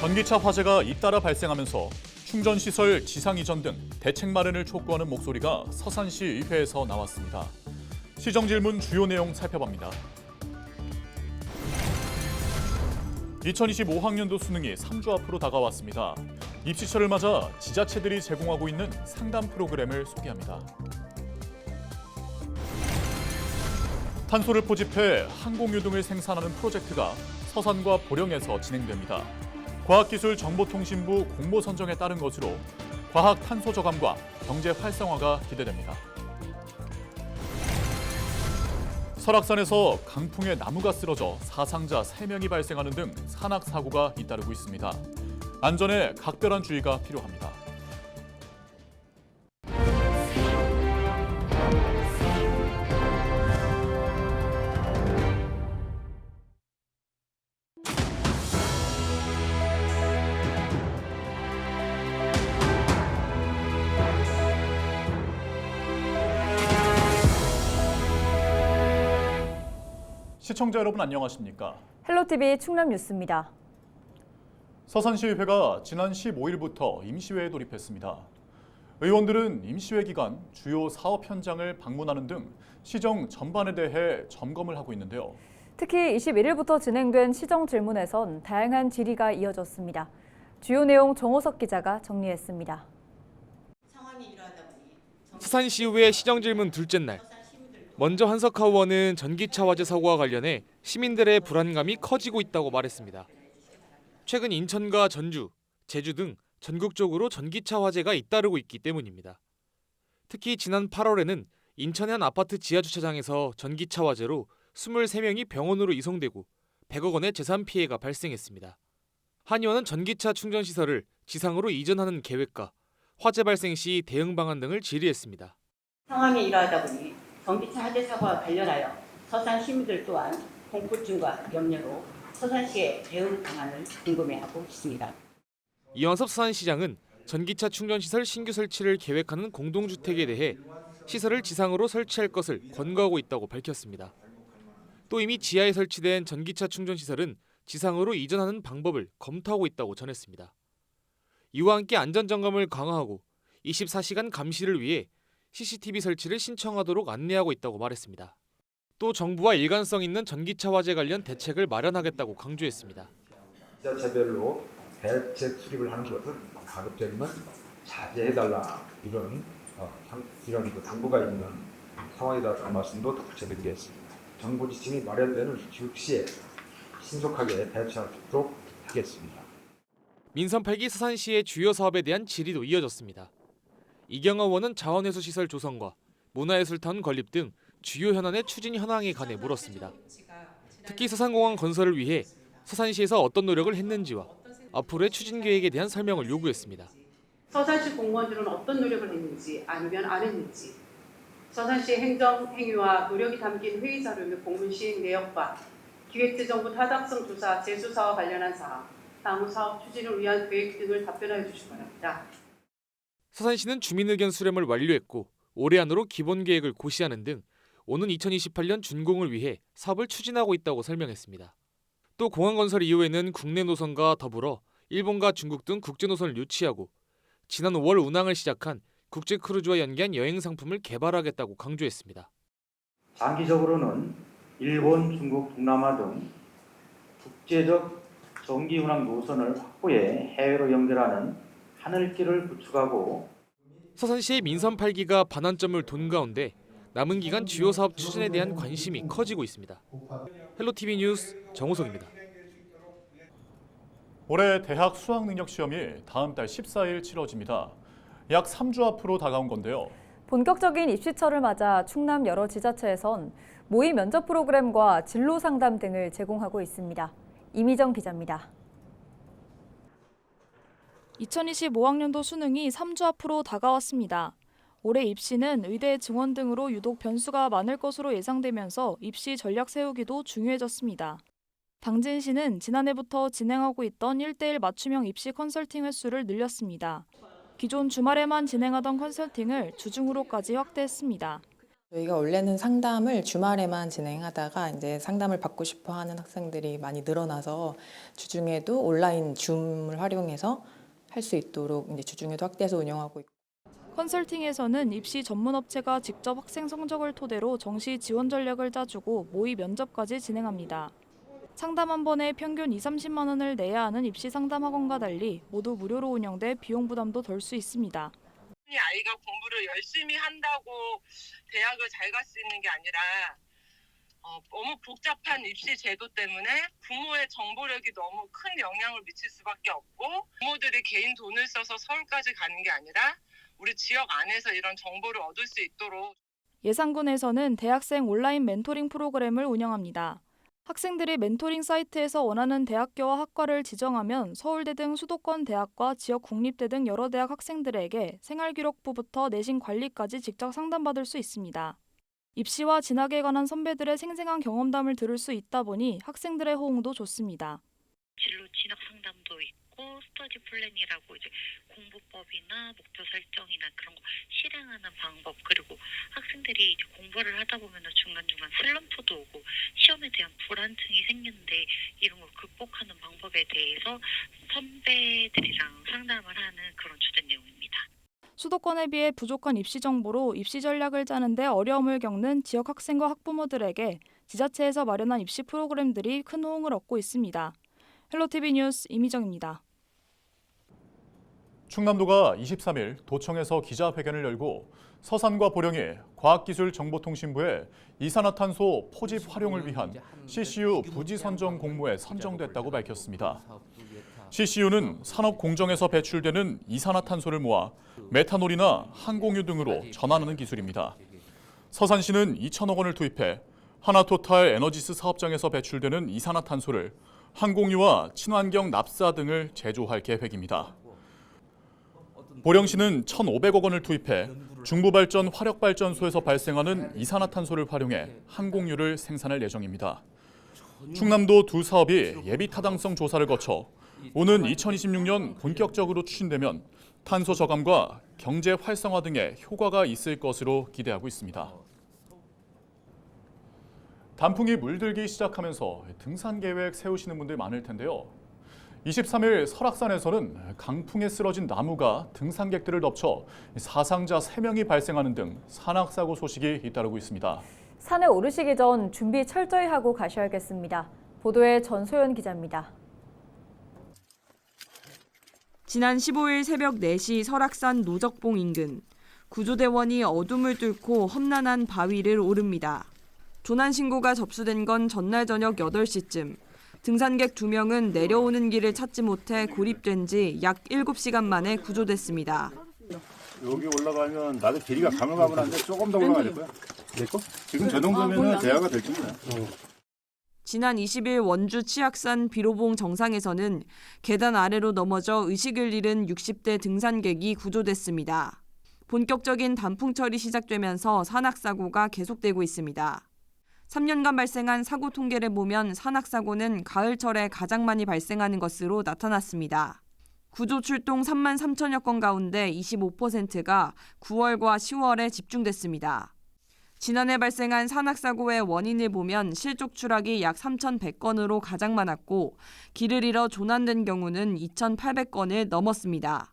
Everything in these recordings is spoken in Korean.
전기차 화재가 잇따라 발생하면서 충전시설 지상 이전 등 대책 마련을 촉구하는 목소리가 서산시 의회에서 나왔습니다. 시정질문 주요 내용 살펴봅니다. 2025학년도 수능이 3주 앞으로 다가왔습니다. 입시철을 맞아 지자체들이 제공하고 있는 상담 프로그램을 소개합니다. 탄소를 포집해 항공유 등을 생산하는 프로젝트가 서산과 보령에서 진행됩니다. 과학기술정보통신부 공모 선정에 따른 것으로 과학 탄소 저감과 경제 활성화가 기대됩니다. 설악산에서 강풍에 나무가 쓰러져 사상자 3명이 발생하는 등 산악 사고가 잇따르고 있습니다. 안전에 각별한 주의가 필요합니다. 시청자 여러분 안녕하십니까? 헬로티비 충남 뉴스입니다. 서산시의회가 지난 15일부터 임시회에 돌입했습니다. 의원들은 임시회 기간 주요 사업 현장을 방문하는 등 시정 전반에 대해 점검을 하고 있는데요. 특히 21일부터 진행된 시정 질문에선 다양한 질의가 이어졌습니다. 주요 내용 정호석 기자가 정리했습니다. 서산시의회 시정질문 둘째 날, 먼저 한석하 의원은 전기차 화재 사고와 관련해 시민들의 불안감이 커지고 있다고 말했습니다. 최근 인천과 전주, 제주 등 전국적으로 전기차 화재가 잇따르고 있기 때문입니다. 특히 지난 8월에는 인천의 한 아파트 지하주차장에서 전기차 화재로 23명이 병원으로 이송되고 100억 원의 재산 피해가 발생했습니다. 한 의원은 전기차 충전시설을 지상으로 이전하는 계획과 화재 발생 시 대응 방안 등을 질의했습니다. 상황이 이러하다 보니 전기차 화재 사고와 관련하여 서산 시민들 또한 공포증과 염려로 서산시의 대응 방안을 궁금해하고 있습니다. 이완섭 서산시장은 전기차 충전시설 신규 설치를 계획하는 공동주택에 대해 시설을 지상으로 설치할 것을 권고하고 있다고 밝혔습니다. 또 이미 지하에 설치된 전기차 충전시설은 지상으로 이전하는 방법을 검토하고 있다고 전했습니다. 이와 함께 안전점검을 강화하고 24시간 감시를 위해 CCTV 설치를 신청하도록 안내하고 있다고 말했습니다. 또 정부와 일관성 있는 전기차 화재 관련 대책을 마련하겠다고 강조했습니다. 지자체별로 대책 수립을 하는 것은 가급적이면 자제해달라 이런 당부가 있는 상황이라는 말씀도 덧붙여드리겠습니다. 정부 지침이 마련되는 즉시에 신속하게 대처할 수 있도록 하겠습니다. 민선 8기 서산시의 주요 사업에 대한 질의도 이어졌습니다. 이경화 의원은 자원회수시설 조성과 문화예술타운 건립 등 주요 현안의 추진 현황에 관해 물었습니다. 특히 서산공항 건설을 위해 서산시에서 어떤 노력을 했는지와 앞으로의 추진 계획에 대한 설명을 요구했습니다. 서산시 공무원들은 어떤 노력을 했는지 아니면 안 했는지, 서산시의 행정 행위와 노력이 담긴 회의 자료 및 공문 시행 내역과 기획재정부 타당성 조사, 재수사와 관련한 사항, 향후 사업 추진을 위한 계획 등을 답변하여 주시기 바랍니다. 서산시는 주민의견 수렴을 완료했고 올해 안으로 기본 계획을 고시하는 등 오는 2028년 준공을 위해 사업을 추진하고 있다고 설명했습니다. 또 공항 건설 이후에는 국내 노선과 더불어 일본과 중국 등 국제 노선을 유치하고 지난 5월 운항을 시작한 국제 크루즈와 연계한 여행 상품을 개발하겠다고 강조했습니다. 장기적으로는 일본, 중국, 동남아 등 국제적 정기 운항 노선을 확보해 해외로 연결하는 하늘길을 구축하고 서산시의 민선 8기가 반환점을 돈 가운데 남은 기간 주요 사업 추진에 대한 관심이 커지고 있습니다. 헬로티비 뉴스 정호석입니다. 올해 대학 수학능력시험이 다음 달 14일 치러집니다. 약 3주 앞으로 다가온 건데요. 본격적인 입시철을 맞아 충남 여러 지자체에선 모의 면접 프로그램과 진로 상담 등을 제공하고 있습니다. 이미정 기자입니다. 2025학년도 수능이 3주 앞으로 다가왔습니다. 올해 입시는 의대 증원 등으로 유독 변수가 많을 것으로 예상되면서 입시 전략 세우기도 중요해졌습니다. 당진시는 지난해부터 진행하고 있던 1:1 맞춤형 입시 컨설팅 횟수를 늘렸습니다. 기존 주말에만 진행하던 컨설팅을 주중으로까지 확대했습니다. 저희가 원래는 상담을 주말에만 진행하다가 이제 상담을 받고 싶어 하는 학생들이 많이 늘어나서 주중에도 온라인 줌을 활용해서 할 수 있도록 이제 주중에도 확대해서 운영하고 있고. 컨설팅에서는 입시 전문 업체가 직접 학생 성적을 토대로 정시 지원 전략을 짜주고 모의 면접까지 진행합니다. 상담 한 번에 평균 20-30만 원을 내야 하는 입시 상담 학원과 달리 모두 무료로 운영돼 비용 부담도 덜 수 있습니다. 아이가 공부를 열심히 한다고 대학을 잘 갈 수 있는 게 아니라 너무 복잡한 입시 제도 때문에 부모의 정보력이 너무 큰 영향을 미칠 수밖에 없고 부모들이 개인 돈을 써서 서울까지 가는 게 아니라 우리 지역 안에서 이런 정보를 얻을 수 있도록 예산군에서는 대학생 온라인 멘토링 프로그램을 운영합니다. 학생들이 멘토링 사이트에서 원하는 대학교와 학과를 지정하면 서울대 등 수도권 대학과 지역 국립대 등 여러 대학 학생들에게 생활기록부부터 내신 관리까지 직접 상담받을 수 있습니다. 입시와 진학에 관한 선배들의 생생한 경험담을 들을 수 있다 보니 학생들의 호응도 좋습니다. 진로 진학 상담도 있고 스터디 플랜이라고 이제 공부법이나 목표 설정이나 그런 거 실행하는 방법, 그리고 학생들이 이제 공부를 하다 보면 중간중간 슬럼프도 오고 시험에 대한 불안증이 생기는데 이런 걸 극복하는 방법에 대해서 선배들이랑 상담을 하는 그런 주된 내용입니다. 수도권에 비해 부족한 입시 정보로 입시 전략을 짜는 데 어려움을 겪는 지역 학생과 학부모들에게 지자체에서 마련한 입시 프로그램들이 큰 호응을 얻고 있습니다. 헬로티비 뉴스 이미정입니다. 충남도가 23일 도청에서 기자회견을 열고 서산과 보령이 과학기술정보통신부의 이산화탄소 포집 활용을 위한 CCU 부지 선정 공모에 선정됐다고 밝혔습니다. CCU는 산업 공정에서 배출되는 이산화탄소를 모아 메탄올이나 항공유 등으로 전환하는 기술입니다. 서산시는 2천억 원을 투입해 하나토탈 에너지스 사업장에서 배출되는 이산화탄소를 항공유와 친환경 납사 등을 제조할 계획입니다. 보령시는 1,500억 원을 투입해 중부발전 화력발전소에서 발생하는 이산화탄소를 활용해 항공유를 생산할 예정입니다. 충남도 두 사업이 예비 타당성 조사를 거쳐 오는 2026년 본격적으로 추진되면 탄소 저감과 경제 활성화 등의 효과가 있을 것으로 기대하고 있습니다. 단풍이 물들기 시작하면서 등산 계획 세우시는 분들 많을 텐데요. 23일 설악산에서는 강풍에 쓰러진 나무가 등산객들을 덮쳐 사상자 3명이 발생하는 등 산악사고 소식이 잇따르고 있습니다. 산에 오르시기 전 준비 철저히 하고 가셔야겠습니다. 보도에 전소연 기자입니다. 지난 15일 새벽 4시 설악산 노적봉 인근 구조대원이 어둠을 뚫고 험난한 바위를 오릅니다. 조난 신고가 접수된 건 전날 저녁 8시쯤. 등산객 2명은 내려오는 길을 찾지 못해 고립된 지 약 7시간 만에 구조됐습니다. 여기 올라가면 나도 길이가 가물가물한데 조금 더 올라가야 될 거야. 지금 저 정도면 대화가 될지 몰라. 지난 20일 원주 치악산 비로봉 정상에서는 계단 아래로 넘어져 의식을 잃은 60대 등산객이 구조됐습니다. 본격적인 단풍철이 시작되면서 산악사고가 계속되고 있습니다. 3년간 발생한 사고 통계를 보면 산악사고는 가을철에 가장 많이 발생하는 것으로 나타났습니다. 구조 출동 3만 3천여 건 가운데 25%가 9월과 10월에 집중됐습니다. 지난해 발생한 산악사고의 원인을 보면 실족 추락이 약 3,100건으로 가장 많았고 길을 잃어 조난된 경우는 2,800건을 넘었습니다.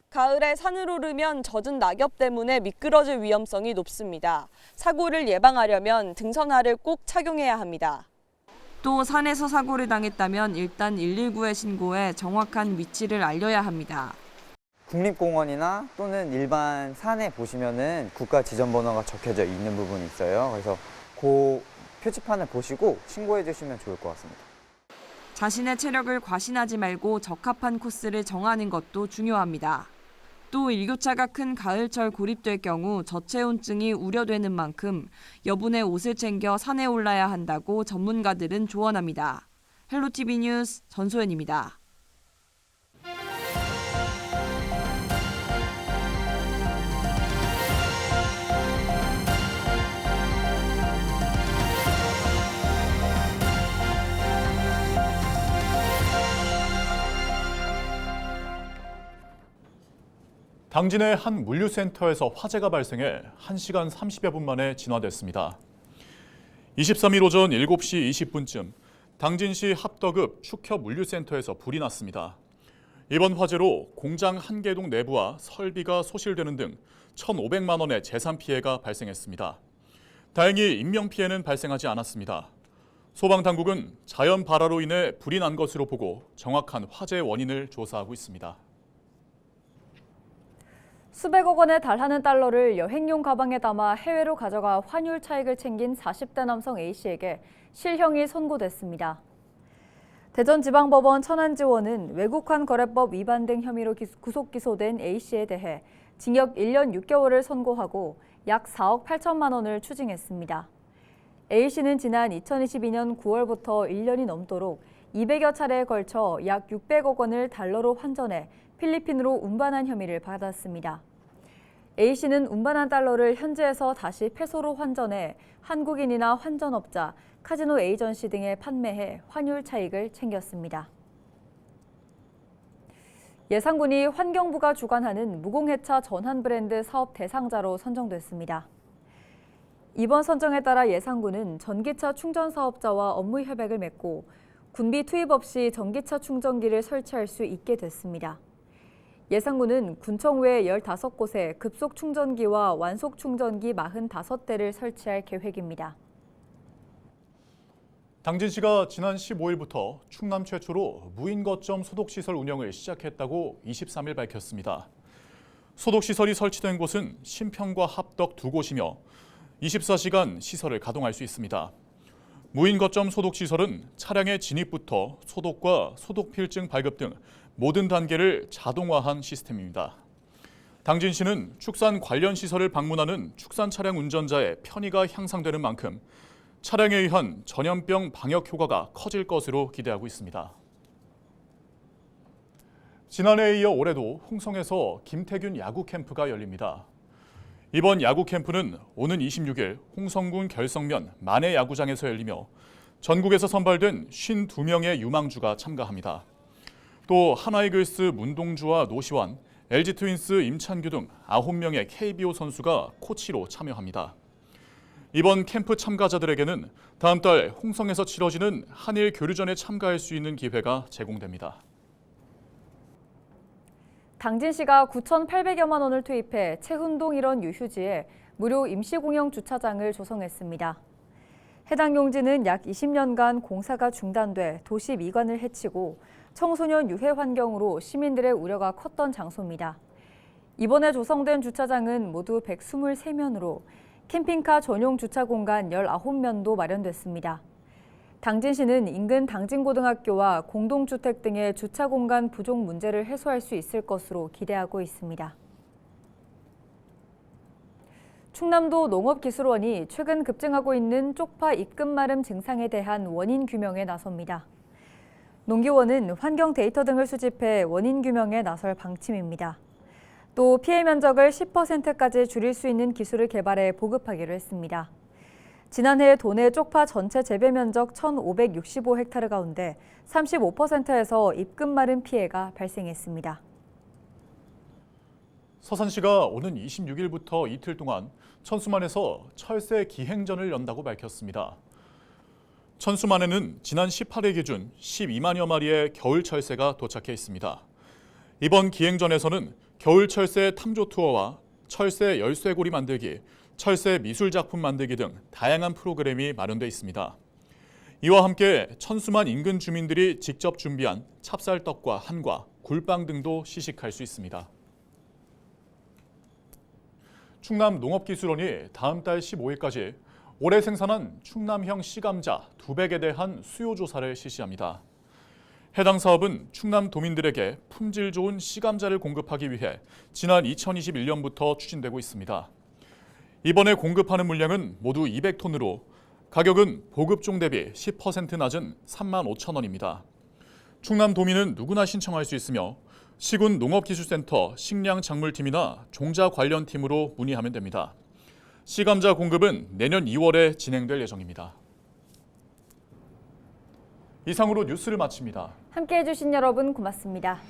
가을에 산을 오르면 젖은 낙엽 때문에 미끄러질 위험성이 높습니다. 사고를 예방하려면 등산화를 꼭 착용해야 합니다. 또 산에서 사고를 당했다면 일단 119에 신고해 정확한 위치를 알려야 합니다. 국립공원이나 또는 일반 산에 보시면은 국가 지정번호가 적혀져 있는 부분이 있어요. 그래서 그 표지판을 보시고 신고해 주시면 좋을 것 같습니다. 자신의 체력을 과신하지 말고 적합한 코스를 정하는 것도 중요합니다. 또 일교차가 큰 가을철 고립될 경우 저체온증이 우려되는 만큼 여분의 옷을 챙겨 산에 올라야 한다고 전문가들은 조언합니다. 헬로티비 뉴스 전소연입니다. 당진의 한 물류센터에서 화재가 발생해 1시간 30여 분 만에 진화됐습니다. 23일 오전 7시 20분쯤 당진시 합덕읍 축협 물류센터에서 불이 났습니다. 이번 화재로 공장 한 개동 내부와 설비가 소실되는 등 1,500만 원의 재산 피해가 발생했습니다. 다행히 인명피해는 발생하지 않았습니다. 소방당국은 자연 발화로 인해 불이 난 것으로 보고 정확한 화재 원인을 조사하고 있습니다. 수백억 원에 달하는 달러를 여행용 가방에 담아 해외로 가져가 환율 차익을 챙긴 40대 남성 A씨에게 실형이 선고됐습니다. 대전지방법원 천안지원은 외국환 거래법 위반 등 혐의로 구속 기소된 A씨에 대해 징역 1년 6개월을 선고하고 약 4억 8천만 원을 추징했습니다. A씨는 지난 2022년 9월부터 1년이 넘도록 200여 차례에 걸쳐 약 600억 원을 달러로 환전해 필리핀으로 운반한 혐의를 받았습니다. A씨는 운반한 달러를 현지에서 다시 페소로 환전해 한국인이나 환전업자, 카지노 에이전시 등에 판매해 환율 차익을 챙겼습니다. 예상군이 환경부가 주관하는 무공해차 전환 브랜드 사업 대상자로 선정됐습니다. 이번 선정에 따라 예상군은 전기차 충전 사업자와 업무 협약을 맺고 군비 투입 없이 전기차 충전기를 설치할 수 있게 됐습니다. 예상군은 군청 외 15곳에 급속 충전기와 완속 충전기 45대를 설치할 계획입니다. 당진시가 지난 15일부터 충남 최초로 무인 거점 소독시설 운영을 시작했다고 23일 밝혔습니다. 소독시설이 설치된 곳은 신평과 합덕 두 곳이며 24시간 시설을 가동할 수 있습니다. 무인 거점 소독시설은 차량의 진입부터 소독과 소독 필증 발급 등 모든 단계를 자동화한 시스템입니다. 당진시는 축산 관련 시설을 방문하는 축산 차량 운전자의 편의가 향상되는 만큼 차량에 의한 전염병 방역 효과가 커질 것으로 기대하고 있습니다. 지난해에 이어 올해도 홍성에서 김태균 야구 캠프가 열립니다. 이번 야구 캠프는 오는 26일 홍성군 결성면 만해 야구장에서 열리며 전국에서 선발된 52명의 유망주가 참가합니다. 또 하나이글스 문동주와 노시환, LG 트윈스 임찬규 등 9명의 KBO 선수가 코치로 참여합니다. 이번 캠프 참가자들에게는 다음 달 홍성에서 치러지는 한일 교류전에 참가할 수 있는 기회가 제공됩니다. 당진시가 9,800여만 원을 투입해 채훈동 일원 유휴지에 무료 임시공영 주차장을 조성했습니다. 해당 용지는 약 20년간 공사가 중단돼 도시 미관을 해치고 청소년 유해 환경으로 시민들의 우려가 컸던 장소입니다. 이번에 조성된 주차장은 모두 123면으로 캠핑카 전용 주차 공간 19면도 마련됐습니다. 당진시는 인근 당진고등학교와 공동주택 등의 주차 공간 부족 문제를 해소할 수 있을 것으로 기대하고 있습니다. 충남도 농업기술원이 최근 급증하고 있는 쪽파 입금 마름 증상에 대한 원인 규명에 나섭니다. 농기원은 환경 데이터 등을 수집해 원인 규명에 나설 방침입니다. 또 피해 면적을 10%까지 줄일 수 있는 기술을 개발해 보급하기로 했습니다. 지난해 도내 쪽파 전체 재배 면적 1,565헥타르 가운데 35%에서 입금 마름 피해가 발생했습니다. 서산시가 오는 26일부터 이틀 동안 천수만에서 철새 기행전을 연다고 밝혔습니다. 천수만에는 지난 18일 기준 12만여 마리의 겨울 철새가 도착해 있습니다. 이번 기행전에서는 겨울 철새 탐조 투어와 철새 열쇠고리 만들기, 철새 미술 작품 만들기 등 다양한 프로그램이 마련돼 있습니다. 이와 함께 천수만 인근 주민들이 직접 준비한 찹쌀떡과 한과, 굴빵 등도 시식할 수 있습니다. 충남농업기술원이 다음 달 15일까지 올해 생산한 충남형 씨감자 200에 대한 수요 조사를 실시합니다. 해당 사업은 충남 도민들에게 품질 좋은 씨감자를 공급하기 위해 지난 2021년부터 추진되고 있습니다. 이번에 공급하는 물량은 모두 200톤으로 가격은 보급종 대비 10% 낮은 35,000원입니다. 충남 도민은 누구나 신청할 수 있으며 시군 농업기술센터 식량작물팀이나 종자 관련 팀으로 문의하면 됩니다. 씨감자 공급은 내년 2월에 진행될 예정입니다. 이상으로 뉴스를 마칩니다. 함께해 주신 여러분 고맙습니다.